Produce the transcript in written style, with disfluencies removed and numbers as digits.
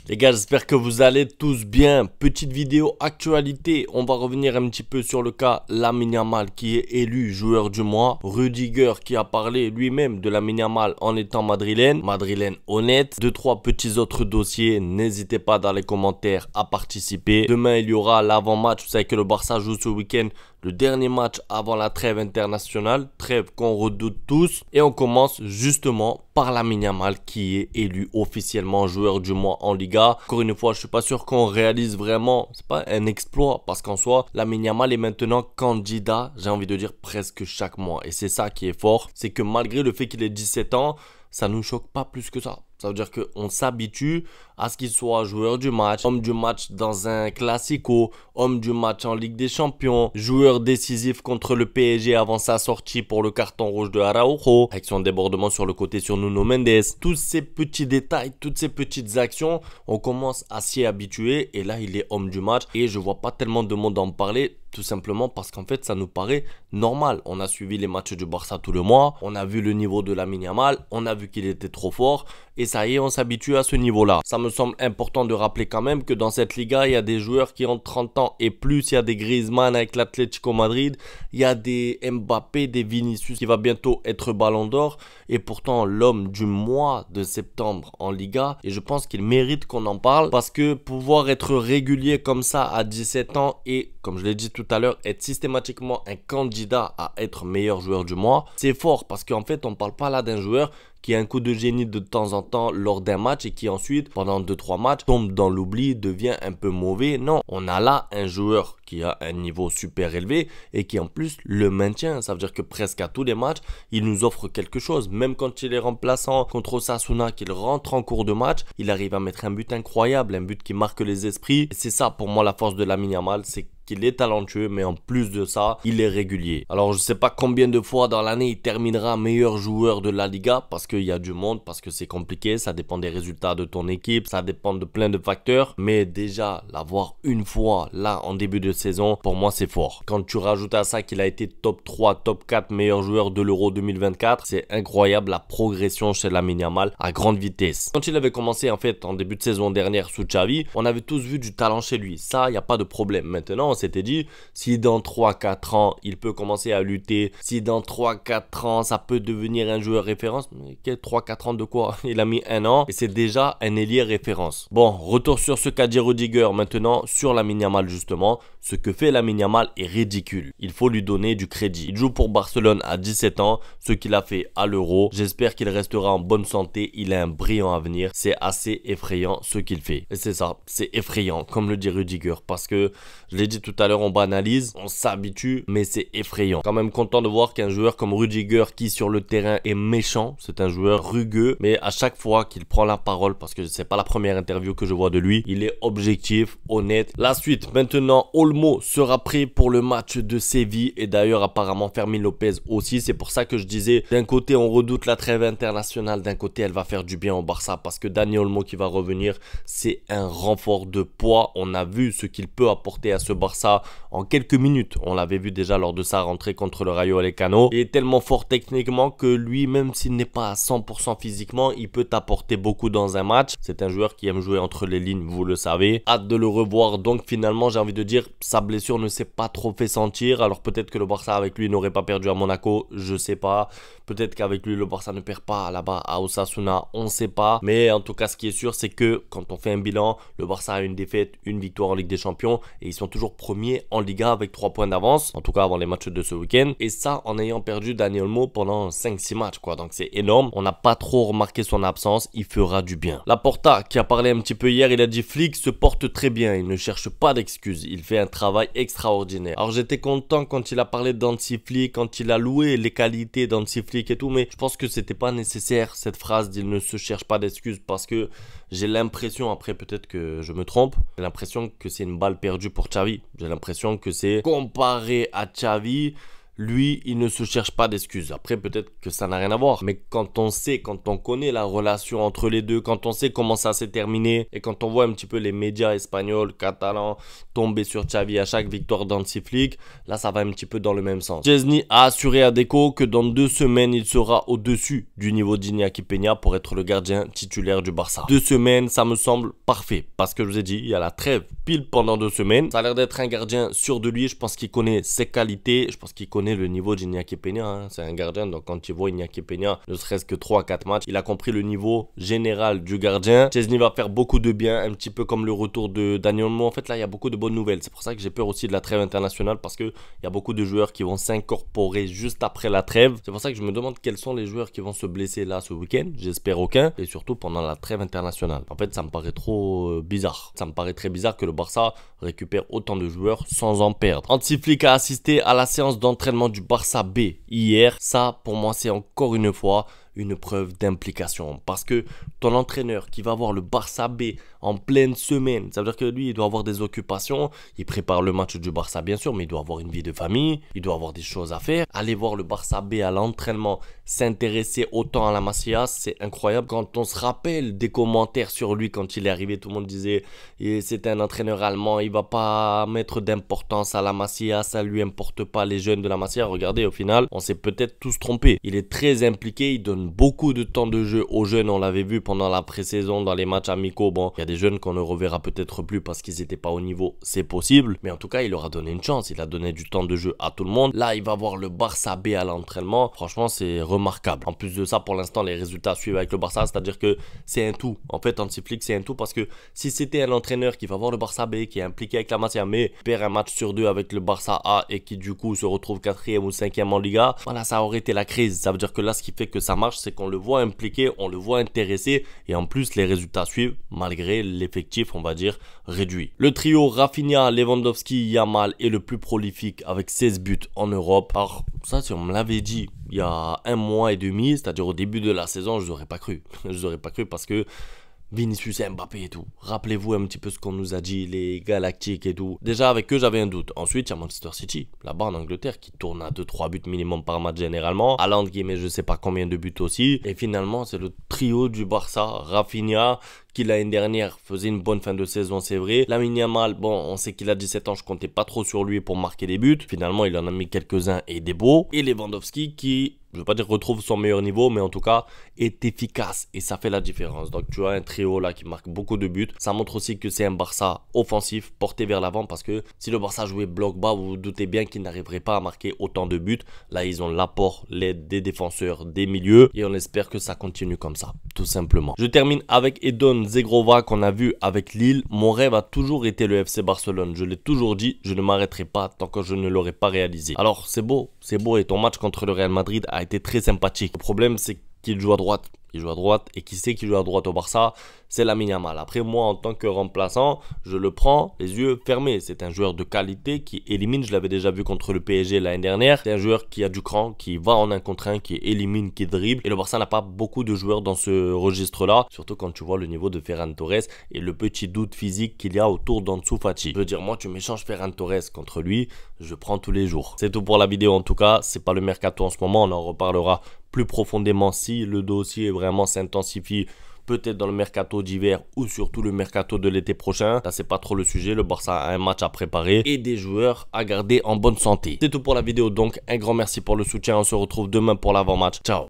Les gars, j'espère que vous allez tous bien. Petite vidéo actualité. On va revenir un petit peu sur le cas Lamine Yamal qui est élu joueur du mois. Rudiger qui a parlé lui-même de Lamine Yamal en étant madrilène. Madrilène honnête. 2-3 petits autres dossiers. N'hésitez pas dans les commentaires à participer. Demain, il y aura l'avant-match. Vous savez que le Barça joue ce week-end. Le dernier match avant la trêve internationale, trêve qu'on redoute tous. Et on commence justement par Lamine Yamal qui est élu officiellement joueur du mois en Liga. Encore une fois, je suis pas sûr qu'on réalise vraiment, c'est pas un exploit parce qu'en soi, Lamine Yamal est maintenant candidat, j'ai envie de dire presque chaque mois. Et c'est ça qui est fort, c'est que malgré le fait qu'il ait 17 ans, ça nous choque pas plus que ça. Ça veut dire qu'on s'habitue à ce qu'il soit joueur du match, homme du match dans un classico, homme du match en Ligue des Champions, joueur décisif contre le PSG avant sa sortie pour le carton rouge de Araujo, avec son débordement sur le côté sur Nuno Mendes. Tous ces petits détails, toutes ces petites actions, on commence à s'y habituer et là il est homme du match et je vois pas tellement de monde en parler. Tout simplement parce qu'en fait, ça nous paraît normal. On a suivi les matchs du Barça tout le mois. On a vu le niveau de Lamine Yamal. On a vu qu'il était trop fort. Et ça y est, on s'habitue à ce niveau-là. Ça me semble important de rappeler quand même que dans cette Liga, il y a des joueurs qui ont 30 ans et plus. Il y a des Griezmann avec l'Atlético Madrid. Il y a des Mbappé, des Vinicius qui va bientôt être Ballon d'Or. Et pourtant, l'homme du mois de septembre en Liga. Et je pense qu'il mérite qu'on en parle. Parce que pouvoir être régulier comme ça à 17 ans et, comme je l'ai dit tout à l'heure, être systématiquement un candidat à être meilleur joueur du mois, c'est fort parce qu'en fait, on parle pas là d'un joueur qui a un coup de génie de temps en temps lors d'un match et qui ensuite, pendant 2-3 matchs, tombe dans l'oubli, devient un peu mauvais. Non, on a là un joueur qui a un niveau super élevé et qui en plus le maintient. Ça veut dire que presque à tous les matchs, il nous offre quelque chose. Même quand il est remplaçant contre Osasuna, qu'il rentre en cours de match, il arrive à mettre un but incroyable, un but qui marque les esprits. C'est ça pour moi la force de Lamine Yamal, c'est qu'il est talentueux, mais en plus de ça, il est régulier. Alors, je sais pas combien de fois dans l'année il terminera meilleur joueur de la Liga, parce qu'il y a du monde, parce que c'est compliqué, ça dépend des résultats de ton équipe, ça dépend de plein de facteurs, mais déjà, l'avoir une fois, là, en début de saison, pour moi, c'est fort. Quand tu rajoutes à ça qu'il a été top 3, top 4 meilleur joueur de l'Euro 2024, c'est incroyable la progression chez Lamine Yamal à grande vitesse. Quand il avait commencé, en fait, en début de saison dernière sous Xavi, on avait tous vu du talent chez lui. Ça, il n'y a pas de problème. Maintenant, on s'était dit, si dans 3-4 ans, il peut commencer à lutter, si dans 3-4 ans, ça peut devenir un joueur référence, mais 3-4 ans de quoi? Il a mis 1 an et c'est déjà un ailier référence. Bon, retour sur ce qu'a dit Rudiger maintenant, sur Lamine Yamal justement. Ce que fait Lamine Yamal est ridicule. Il faut lui donner du crédit. Il joue pour Barcelone à 17 ans, ce qu'il a fait à l'Euro. J'espère qu'il restera en bonne santé. Il a un brillant avenir. C'est assez effrayant ce qu'il fait. Et c'est ça, c'est effrayant, comme le dit Rudiger, parce que je l'ai dit tout à l'heure, on banalise, on s'habitue, mais c'est effrayant. Quand même content de voir qu'un joueur comme Rudiger qui sur le terrain est méchant, c'est un joueur rugueux, mais à chaque fois qu'il prend la parole, parce que c'est pas la première interview que je vois de lui, il est objectif, honnête. La suite, maintenant, Olmo sera prêt pour le match de Séville et d'ailleurs apparemment Fermin Lopez aussi. C'est pour ça que je disais, d'un côté on redoute la trêve internationale, d'un côté elle va faire du bien au Barça parce que Dani Olmo qui va revenir, c'est un renfort de poids. On a vu ce qu'il peut apporter à ce Barça en quelques minutes. On l'avait vu déjà lors de sa rentrée contre le Rayo Vallecano. Il est tellement fort techniquement que lui, même s'il n'est pas à 100% physiquement, il peut apporter beaucoup dans un match. C'est un joueur qui aime jouer entre les lignes, vous le savez. Hâte de le revoir. Donc finalement, j'ai envie de dire, sa blessure ne s'est pas trop fait sentir. Alors peut-être que le Barça avec lui n'aurait pas perdu à Monaco, je sais pas. Peut-être qu'avec lui, le Barça ne perd pas là-bas à Osasuna, on ne sait pas. Mais en tout cas, ce qui est sûr, c'est que quand on fait un bilan, le Barça a une défaite, une victoire en Ligue des Champions et ils sont toujours premiers en Liga avec 3 points d'avance, en tout cas avant les matchs de ce week-end. Et ça en ayant perdu Dani Olmo pendant 5-6 matchs, quoi. Donc c'est énorme. On n'a pas trop remarqué son absence, il fera du bien. Laporta, qui a parlé un petit peu hier, il a dit Flick se porte très bien, il ne cherche pas d'excuses, il fait un travail extraordinaire. Alors j'étais content quand il a parlé d'Hansi Flick, quand il a loué les qualités d'Hansi Flick et tout, mais je pense que c'était pas nécessaire cette phrase d'il ne se cherche pas d'excuses parce que j'ai l'impression, après peut-être que je me trompe, j'ai l'impression que c'est une balle perdue pour Xavi. J'ai l'impression que c'est comparé à Xavi, lui, il ne se cherche pas d'excuses. Après, peut-être que ça n'a rien à voir. Mais quand on sait, quand on connaît la relation entre les deux, quand on sait comment ça s'est terminé, et quand on voit un petit peu les médias espagnols, catalans, tomber sur Xavi à chaque victoire d'Hansi Flick, là, ça va un petit peu dans le même sens. Szczęsny a assuré à Deco que dans 2 semaines, il sera au-dessus du niveau d'Iñaki Peña pour être le gardien titulaire du Barça. 2 semaines, ça me semble parfait. Parce que je vous ai dit, il y a la trêve pile pendant 2 semaines. Ça a l'air d'être un gardien sûr de lui. Je pense qu'il connaît ses qualités. Je pense qu'il connaît le niveau d'Iñaki Peña, hein. C'est un gardien, donc quand il voit Iñaki Peña, ne serait-ce que 3-4 matchs, il a compris le niveau général du gardien. Szczęsny va faire beaucoup de bien, un petit peu comme le retour de Dani Olmo. En fait, là, il y a beaucoup de bonnes nouvelles. C'est pour ça que j'ai peur aussi de la trêve internationale, parce qu'il y a beaucoup de joueurs qui vont s'incorporer juste après la trêve. C'est pour ça que je me demande quels sont les joueurs qui vont se blesser là ce week-end. J'espère aucun, et surtout pendant la trêve internationale. En fait, ça me paraît trop bizarre. Ça me paraît très bizarre que le Barça récupère autant de joueurs sans en perdre. Hansi Flick a assisté à la séance d'entraînement du Barça B hier. Ça, pour moi, c'est encore une fois une preuve d'implication, parce que ton entraîneur qui va voir le Barça B en pleine semaine, ça veut dire que lui, il doit avoir des occupations, il prépare le match du Barça bien sûr, mais il doit avoir une vie de famille, il doit avoir des choses à faire. Aller voir le Barça B à l'entraînement, s'intéresser autant à la Masia, c'est incroyable. Quand on se rappelle des commentaires sur lui quand il est arrivé, tout le monde disait c'est un entraîneur allemand, il va pas mettre d'importance à la Masia, ça lui importe pas les jeunes de la Masia. Regardez, au final, on s'est peut-être tous trompés. Il est très impliqué, il donne beaucoup de temps de jeu aux jeunes. On l'avait vu pendant la pré-saison dans les matchs amicaux. Bon, il y a des jeunes qu'on ne reverra peut-être plus parce qu'ils n'étaient pas au niveau, c'est possible, mais en tout cas il leur a donné une chance, il a donné du temps de jeu à tout le monde. Là il va voir le Barça B à l'entraînement, franchement c'est remarquable. En plus de ça, pour l'instant les résultats suivent avec le Barça, c'est à dire que c'est un tout. En fait Hansi Flick c'est un tout, parce que si c'était un entraîneur qui va voir le Barça B, qui est impliqué avec la Masia, mais perd un match sur 2 avec le Barça A et qui du coup se retrouve 4e ou 5e en Liga, voilà, ça aurait été la crise. Ça veut dire que là ce qui fait que ça marche, c'est qu'on le voit impliqué, on le voit intéressé, et en plus les résultats suivent malgré l'effectif, on va dire, réduit. Le trio Rafinha, Lewandowski, Yamal est le plus prolifique avec 16 buts en Europe. Alors ça, si on me l'avait dit il y a 1 mois et demi, c'est-à-dire au début de la saison, je n'aurais pas cru. Je n'aurais pas cru, parce que Vinicius et Mbappé et tout. Rappelez-vous un petit peu ce qu'on nous a dit, les Galactiques et tout. Déjà, avec eux, j'avais un doute. Ensuite, il y a Manchester City, là-bas en Angleterre, qui tourne à 2-3 buts minimum par match généralement. Haaland qui met je sais pas combien de buts aussi. Et finalement, c'est le trio du Barça. Rafinha, qui l'année dernière faisait une bonne fin de saison, c'est vrai. Lamine Yamal, bon, on sait qu'il a 17 ans, je comptais pas trop sur lui pour marquer des buts. Finalement, il en a mis quelques-uns et des beaux. Et Lewandowski qui, je veux pas dire retrouve son meilleur niveau, mais en tout cas est efficace, et ça fait la différence. Donc tu as un trio là qui marque beaucoup de buts. Ça montre aussi que c'est un Barça offensif, porté vers l'avant, parce que si le Barça jouait bloc bas, vous vous doutez bien qu'il n'arriverait pas à marquer autant de buts. Là ils ont l'apport, l'aide des défenseurs, des milieux, et on espère que ça continue comme ça, tout simplement. Je termine avec Edon Zegrova qu'on a vu avec Lille. Mon rêve a toujours été le FC Barcelone, je l'ai toujours dit, je ne m'arrêterai pas tant que je ne l'aurai pas réalisé. Alors c'est beau, et ton match contre le Real Madrid a été très sympathique. Le problème c'est qu'il joue à droite. Il joue à droite, et qui sait qu'il joue à droite au Barça, c'est Lamine Yamal. Après, moi, en tant que remplaçant, je le prends les yeux fermés. C'est un joueur de qualité qui élimine. Je l'avais déjà vu contre le PSG l'année dernière. C'est un joueur qui a du cran, qui va en 1 contre 1, qui élimine, qui dribble. Et le Barça n'a pas beaucoup de joueurs dans ce registre-là, surtout quand tu vois le niveau de Ferran Torres et le petit doute physique qu'il y a autour d'Ansu Fati. Je veux dire, moi, tu m'échanges Ferran Torres contre lui, je prends tous les jours. C'est tout pour la vidéo en tout cas. C'est pas le mercato en ce moment, on en reparlera plus profondément si le dossier vraiment s'intensifie, peut-être dans le mercato d'hiver ou surtout le mercato de l'été prochain. Là c'est pas trop le sujet, le Barça a un match à préparer et des joueurs à garder en bonne santé. C'est tout pour la vidéo, donc un grand merci pour le soutien, on se retrouve demain pour l'avant-match. Ciao.